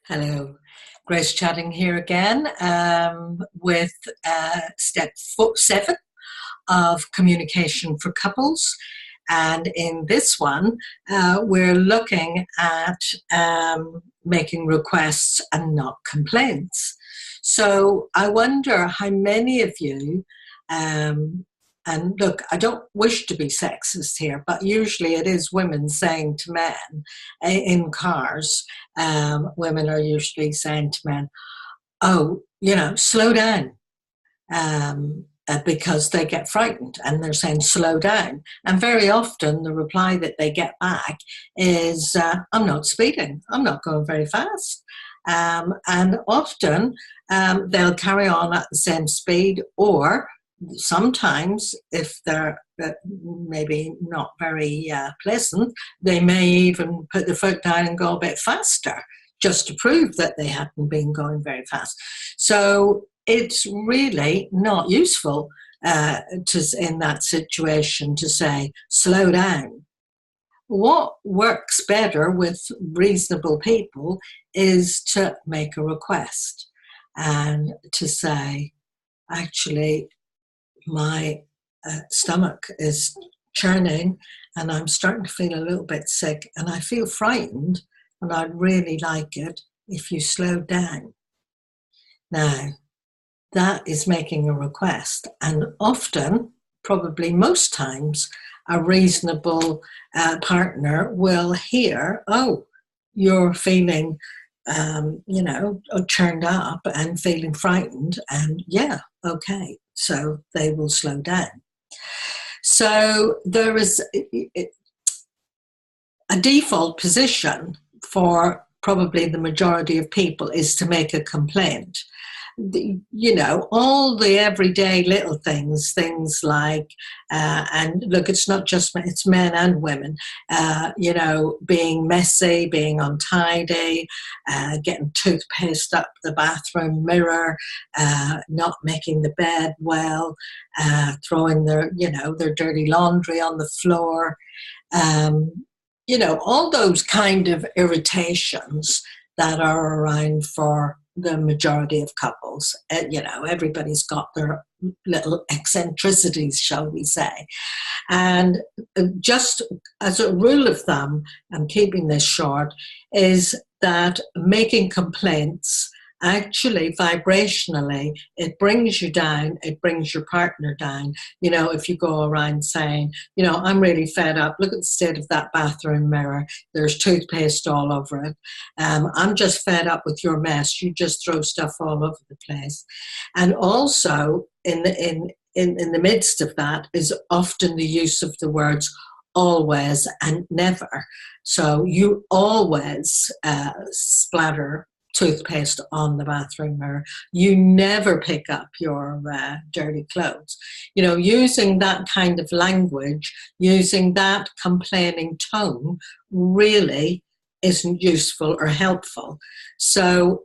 Hello, Grace chatting here again with step 7 of communication for couples. And in this one, we're looking at making requests and not complaints. So I wonder how many of you, and look, I don't wish to be sexist here, but usually it is women saying to men in cars, women are usually saying to men, oh, slow down. Because they get frightened and they're saying slow down, and very often the reply that they get back is I'm not speeding, I'm not going very fast, and often they'll carry on at the same speed, or sometimes if they're maybe not very pleasant, they may even put the foot down and go a bit faster just to prove that they hadn't been going very fast. So it's really not useful in that situation to say, slow down. What works better with reasonable people is to make a request and to say, actually, my stomach is churning and I'm starting to feel a little bit sick and I feel frightened, and I'd really like it if you slowed down. Now, that is making a request, and often, probably most times, a reasonable partner will hear, oh, you're feeling, churned up and feeling frightened, and yeah, okay, so they will slow down. So there is a default position for probably the majority of people is to make a complaint. All the everyday little things like, and look, it's not just, it's men and women, being messy, being untidy, getting toothpaste up the bathroom mirror, not making the bed well, throwing their dirty laundry on the floor, all those kind of irritations that are around for the majority of couples. Everybody's got their little eccentricities, shall we say. And just as a rule of thumb, and keeping this short, is that making complaints actually vibrationally, it brings you down, it brings your partner down. If you go around saying, I'm really fed up, look at the state of that bathroom mirror, there's toothpaste all over it, I'm just fed up with your mess, you just throw stuff all over the place. And also in the midst of that is often the use of the words always and never. So you always splatter toothpaste on the bathroom mirror. You never pick up your dirty clothes. Using that kind of language, using that complaining tone really isn't useful or helpful. So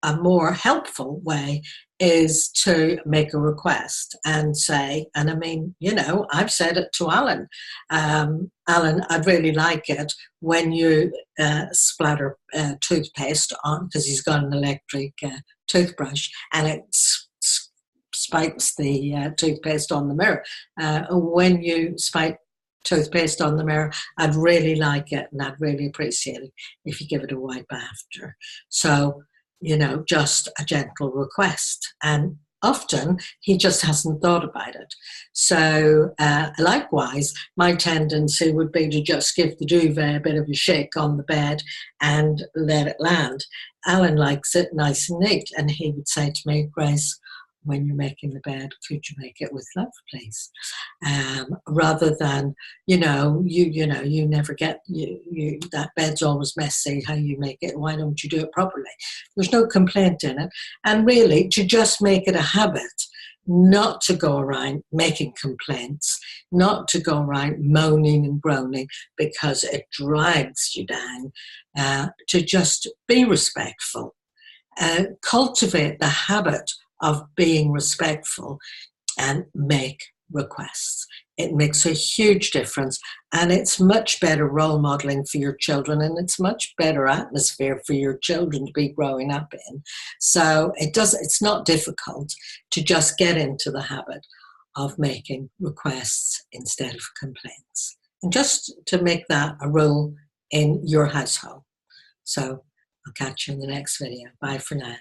a more helpful way is to make a request and say, and I mean, I've said it to Alan, Alan, I'd really like it when you splatter toothpaste on, because he's got an electric toothbrush, and it spikes the toothpaste on the mirror. When you spike toothpaste on the mirror, I'd really like it, and I'd really appreciate it if you give it a wipe after. So, just a gentle request. And often he just hasn't thought about it. So likewise, my tendency would be to just give the duvet a bit of a shake on the bed and let it land. Alan likes it nice and neat, and he would say to me, Grace, when you're making the bed, could you make it with love, please? Rather than, you never get, that bed's always messy, how you make it, why don't you do it properly? There's no complaint in it. And really, to just make it a habit, not to go around making complaints, not to go around moaning and groaning, because it drags you down, to just be respectful, cultivate the habit of being respectful, and make requests. It makes a huge difference, and it's much better role modeling for your children, and it's much better atmosphere for your children to be growing up in. So it's not difficult to just get into the habit of making requests instead of complaints, and just to make that a rule in your household. So I'll catch you in the next video. Bye for now.